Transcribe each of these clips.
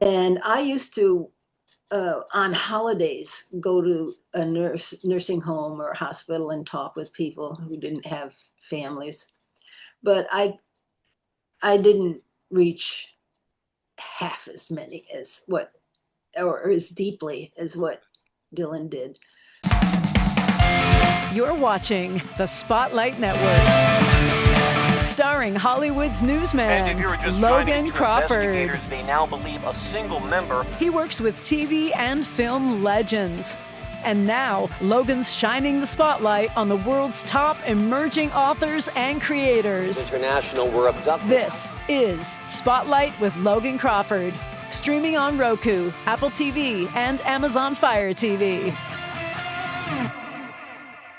And I used to, on holidays, go to a nursing home or hospital and talk with people who didn't have families. But I didn't reach half as many as what, or as deeply as what Dylan did. You're watching the Spotlight Network. Starring Hollywood's newsman, Logan Crawford. They now believe a single member. He works with TV and film legends. And now, Logan's shining the spotlight on the world's top emerging authors and creators. International were abducted. This is Spotlight with Logan Crawford. Streaming on Roku, Apple TV, and Amazon Fire TV.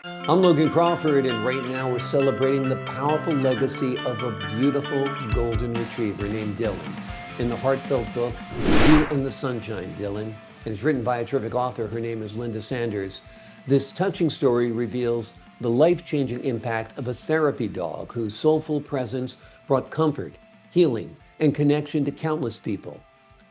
I'm Logan Crawford, and right now we're celebrating the powerful legacy of a beautiful golden retriever named Dylan in the heartfelt book, You and the Sunshine, Dylan. And it's written by a terrific author. Her name is Linda Sanders. This touching story reveals the life-changing impact of a therapy dog whose soulful presence brought comfort, healing, and connection to countless people.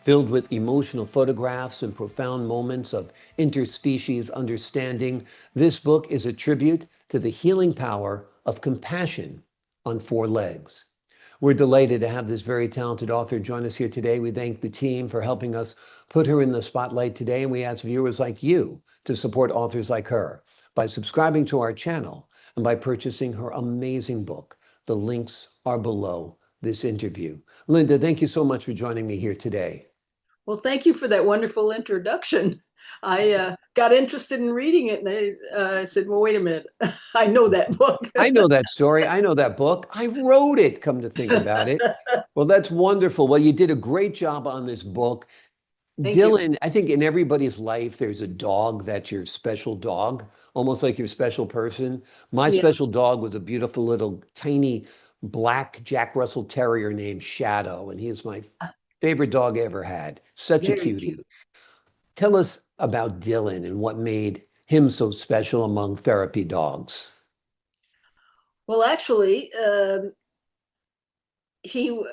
Filled with emotional photographs and profound moments of interspecies understanding, this book is a tribute to the healing power of compassion on four legs. We're delighted to have this very talented author join us here today. We thank the team for helping us put her in the spotlight today, and we ask viewers like you to support authors like her by subscribing to our channel and by purchasing her amazing book. The links are below this interview. Linda, thank you so much for joining me here today. Well, thank you for that wonderful introduction. I got interested in reading it, and I said, well, wait a minute. I know that book. I know that story. I know that book. I wrote it, come to think about it. Well, that's wonderful. Well, you did a great job on this book. Dylan, I think in everybody's life, there's a dog that's your special dog, almost like your special person. My special dog was a beautiful little tiny black Jack Russell Terrier named Shadow, and he is my favorite dog I ever had. Such a cutie. Cute. Tell us about Dylan and what made him so special among therapy dogs. Well, actually, he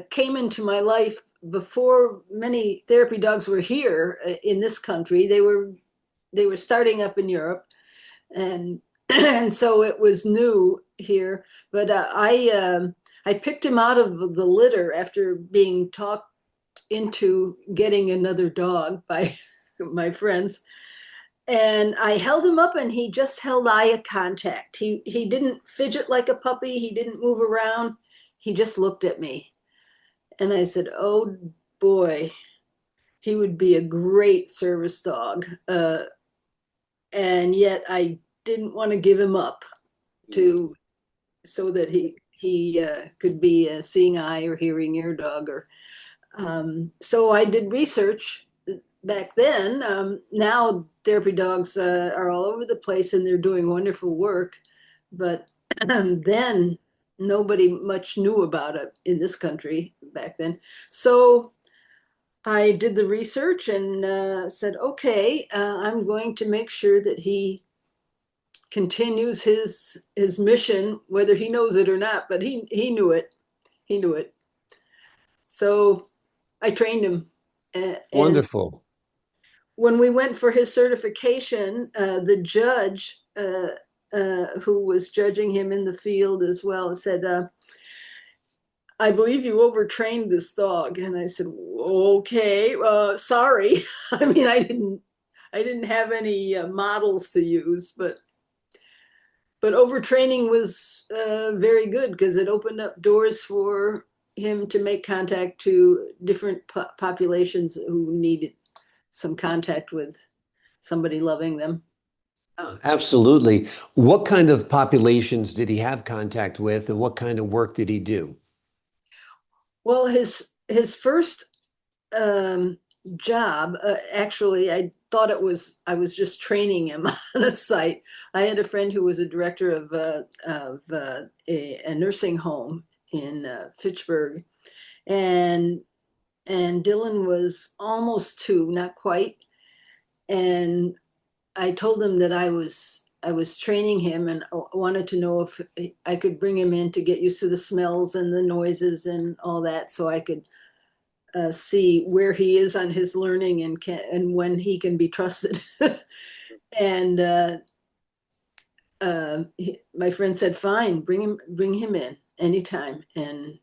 came into my life before many therapy dogs were here in this country. They were starting up in Europe, and and so it was new here. But I picked him out of the litter after being talked into getting another dog by my friends. And I held him up, and he just held eye contact. He didn't fidget like a puppy. He didn't move around. He just looked at me. And I said, oh boy, he would be a great service dog. And yet I didn't want to give him up so that he could be a seeing eye or hearing ear dog. So I did research back then. Now therapy dogs are all over the place, and they're doing wonderful work. But then nobody much knew about it in this country back then. So I did the research and said, okay, I'm going to make sure that he continues his mission, whether he knows it or not, but he knew it. He knew it. So I trained him. Wonderful. When we went for his certification, the judge who was judging him in the field as well said, I believe you overtrained this dog. And I said, okay, sorry. I mean, I didn't have any models to use, but overtraining was very good because it opened up doors for him to make contact to different populations who needed some contact with somebody loving them. Oh, absolutely. What kind of populations did he have contact with, and what kind of work did he do? Well, his first job, actually, I thought I was just training him on a site. I had a friend who was a director of a nursing home in Fitchburg, and Dylan was almost 2, not quite. And I told him that I was training him, and wanted to know if I could bring him in to get used to the smells and the noises and all that, so I could see where he is on his learning and when he can be trusted. And my friend said, "Fine, bring him in anytime." And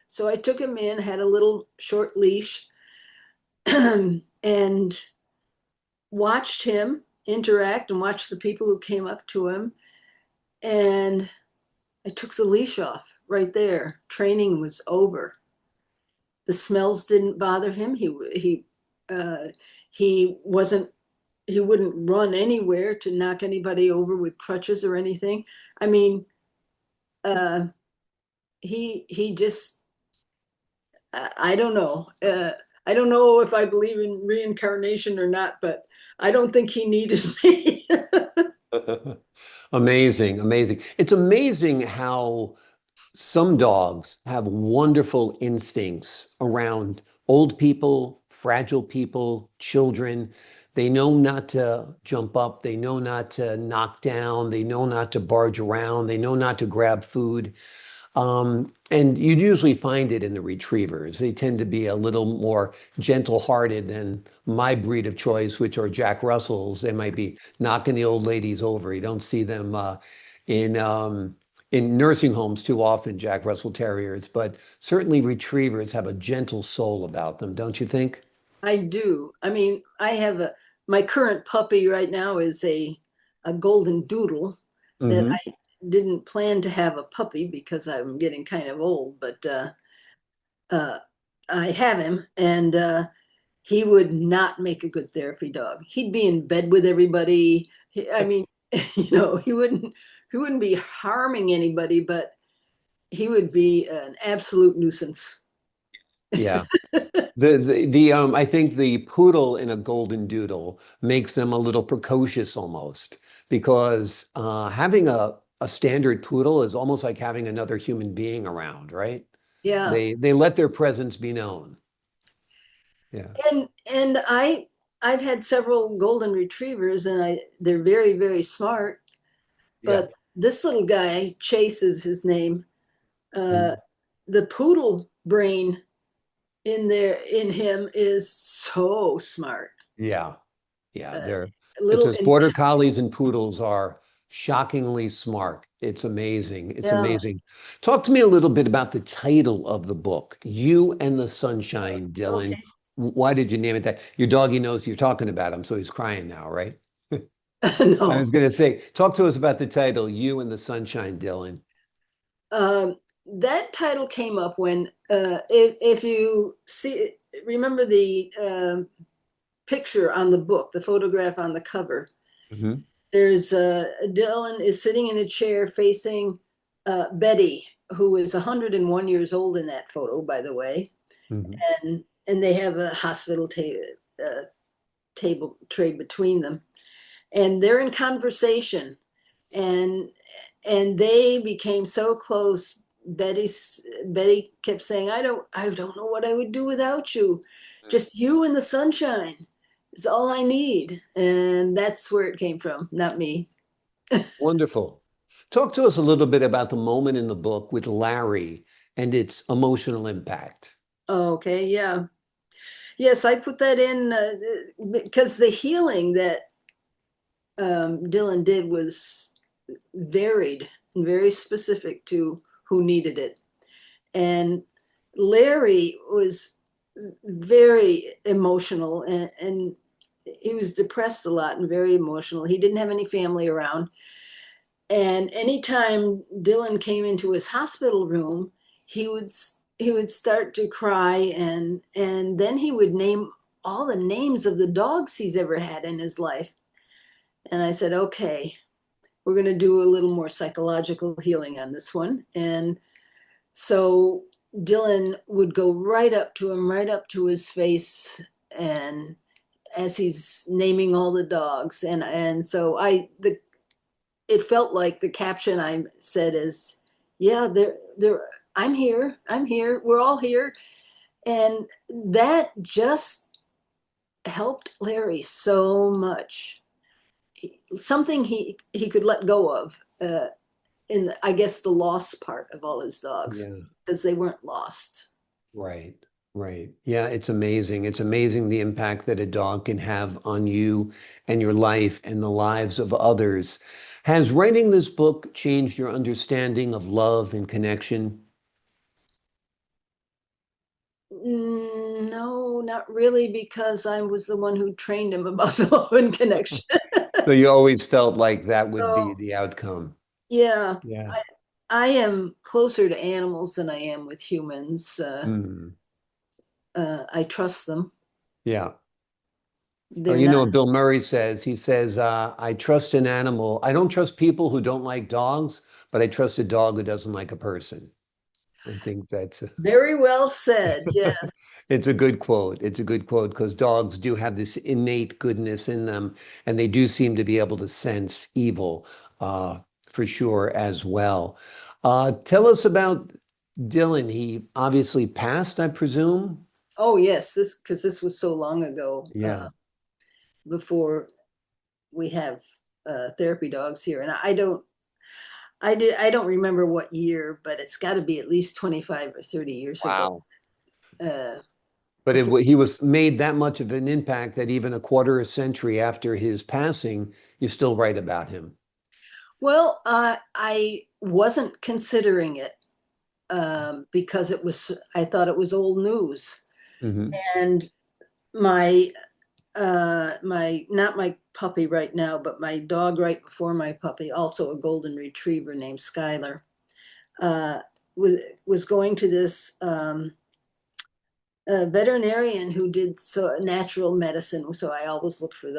so I took him in, had a little short leash, and watched him interact and watched the people who came up to him. And I took the leash off right there. Training was over. The smells didn't bother him. He wasn't. He wouldn't run anywhere to knock anybody over with crutches or anything. I mean, he just. I don't know. I don't know if I believe in reincarnation or not, but I don't think he needed me. Amazing, amazing. It's amazing how some dogs have wonderful instincts around old people, fragile people, children. They know not to jump up. They know not to knock down. They know not to barge around. They know not to grab food. And you'd usually find it in the retrievers. They tend to be a little more gentle-hearted than my breed of choice, which are Jack Russells. They might be knocking the old ladies over. You don't see them in in nursing homes too often, Jack Russell Terriers, but certainly retrievers have a gentle soul about them, don't you think? I do. I mean, my current puppy right now is a golden doodle that Hmm. I didn't plan to have a puppy because I'm getting kind of old, but uh, I have him, and he would not make a good therapy dog. He'd be in bed with everybody. I mean, he wouldn't be harming anybody, but he would be an absolute nuisance. Yeah. The I think the poodle in a golden doodle makes them a little precocious almost because having a standard poodle is almost like having another human being around, right? Yeah. They let their presence be known. Yeah. And I've had several golden retrievers, and they're very, very smart. Yeah. But this little guy, Chase is his name, uh, Mm. the poodle brain in him is so smart. Yeah. Yeah. Uh, They're it little says and border collies and poodles are shockingly smart. It's amazing. It's yeah. amazing. Talk to me a little bit about the title of the book, You and the Sunshine, Dylan. Okay. Why did you name it that? Your doggy knows you're talking about him, so he's crying now, right? I No. was going to say, talk to us about the title, You and the Sunshine, Dylan. That title came up when if you see remember the picture on the book, the photograph on the cover. Hmm. There's Dylan is sitting in a chair facing Betty, who is 101 years old in that photo, by the way, Hmm. and they have a hospital table tray between them, and they're in conversation, and they became so close. Betty kept saying, I don't know what I would do without you. Just you and the sunshine is all I need." And that's where it came from, not me. Wonderful. Talk to us a little bit about the moment in the book with Larry and its emotional impact. Okay, yeah. Yes, I put that in because the healing that Dylan did was varied and very specific to who needed it. And Larry was very emotional, and he was depressed a lot and very emotional. He didn't have any family around. And anytime Dylan came into his hospital room, he would start to cry, and then he would name all the names of the dogs he's ever had in his life. And I said, okay, we're going to do a little more psychological healing on this one. And so Dylan would go right up to him, right up to his face, and as he's naming all the dogs. And so it felt like the caption I said is, yeah, I'm here. I'm here. We're all here. And that just helped Larry so much. Something he could let go of in I guess the lost part of all his dogs, Yeah. because they weren't lost. Right, Right. Yeah, it's amazing. It's amazing the impact that a dog can have on you and your life and the lives of others. Has writing this book changed your understanding of love and connection? No, not really, because I was the one who trained him about the love and connection. So you always felt like that would be So, the outcome. yeah, Yeah. I am closer to animals than I am with humans. Mm. I trust them. Yeah. Oh, They're you not know what Bill Murray says? He says, I trust an animal. I don't trust people who don't like dogs, but I trust a dog who doesn't like a person. I think that's very well said. Yes. it's a good quote. It's a good quote because dogs do have this innate goodness in them, and they do seem to be able to sense evil for sure as well. Tell us about Dylan. He obviously passed, I presume. Oh, yes. Because this was so long ago, Yeah. before we have therapy dogs here, and I don't remember what year, but it's got to be at least 25 or 30 years ago. Wow. Uh, But before, he was made that much of an impact that even a quarter a century after his passing, you still write about him. well, I wasn't considering it because I thought it was old news. Hmm. And my not my puppy right now, but my dog right before my puppy, also a golden retriever named Skylar, uh, was going to this veterinarian who did natural medicine. So I always look for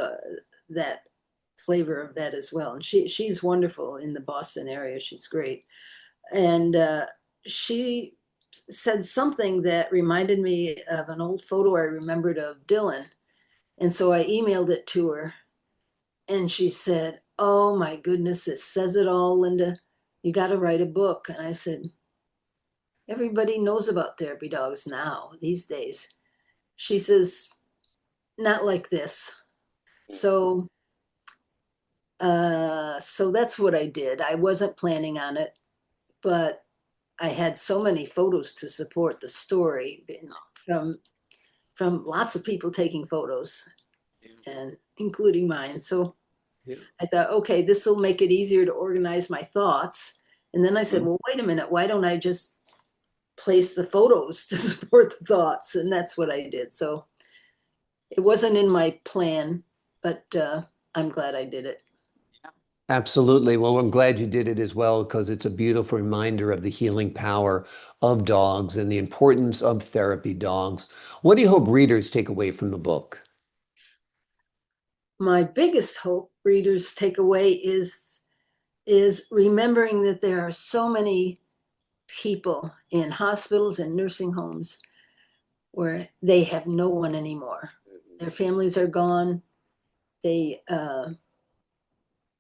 that flavor of that as well. And she's wonderful in the Boston area. She's great. And she said something that reminded me of an old photo I remembered of Dylan. And so I emailed it to her, and she said, "Oh my goodness, it says it all, Linda. You got to write a book." And I said, "Everybody knows about therapy dogs now, these days." She says, "Not like this." So, so that's what I did. I wasn't planning on it, but I had so many photos to support the story, from lots of people taking photos, and including mine. So Yeah. I thought, okay, this will make it easier to organize my thoughts. And then I said, well, wait a minute, why don't I just place the photos to support the thoughts? And that's what I did. So it wasn't in my plan, but I'm glad I did it. Absolutely. Well, I'm glad you did it as well because it's a beautiful reminder of the healing power of dogs and the importance of therapy dogs. What do you hope readers take away from the book? My biggest hope readers take away is remembering that there are so many people in hospitals and nursing homes where they have no one anymore. Their families are gone. They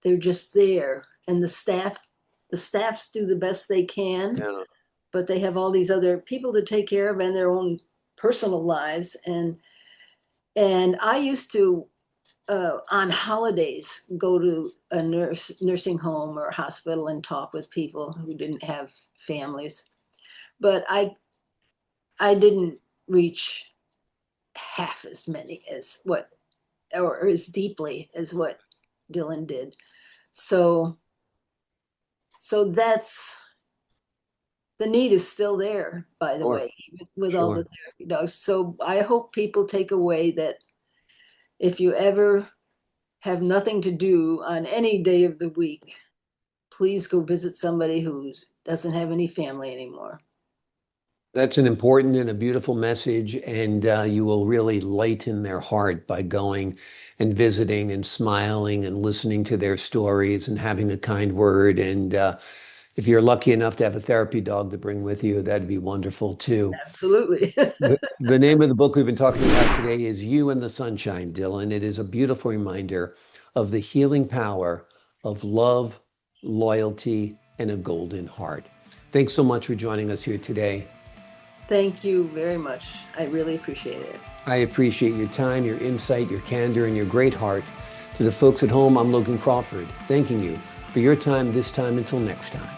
they're just there, and the staffs do the best they can, Yeah. but they have all these other people to take care of and their own personal lives. And I used to on holidays go to a nursing home or hospital and talk with people who didn't have families, but I didn't reach half as many as what, or as deeply as what Dylan did. So that's, the need is still there, by the Sure. way, with all Sure. the therapy dogs. So I hope people take away that if you ever have nothing to do on any day of the week, please go visit somebody who doesn't have any family anymore. That's an important and a beautiful message, and you will really lighten their heart by going and visiting and smiling and listening to their stories and having a kind word. And if you're lucky enough to have a therapy dog to bring with you, that'd be wonderful too. Absolutely. The name of the book we've been talking about today is You and the Sunshine, Dylan. It is a beautiful reminder of the healing power of love, loyalty, and a golden heart. Thanks so much for joining us here today. Thank you very much. I really appreciate it. I appreciate your time, your insight, your candor, and your great heart. To the folks at home, I'm Logan Crawford, thanking you for your time this time until next time.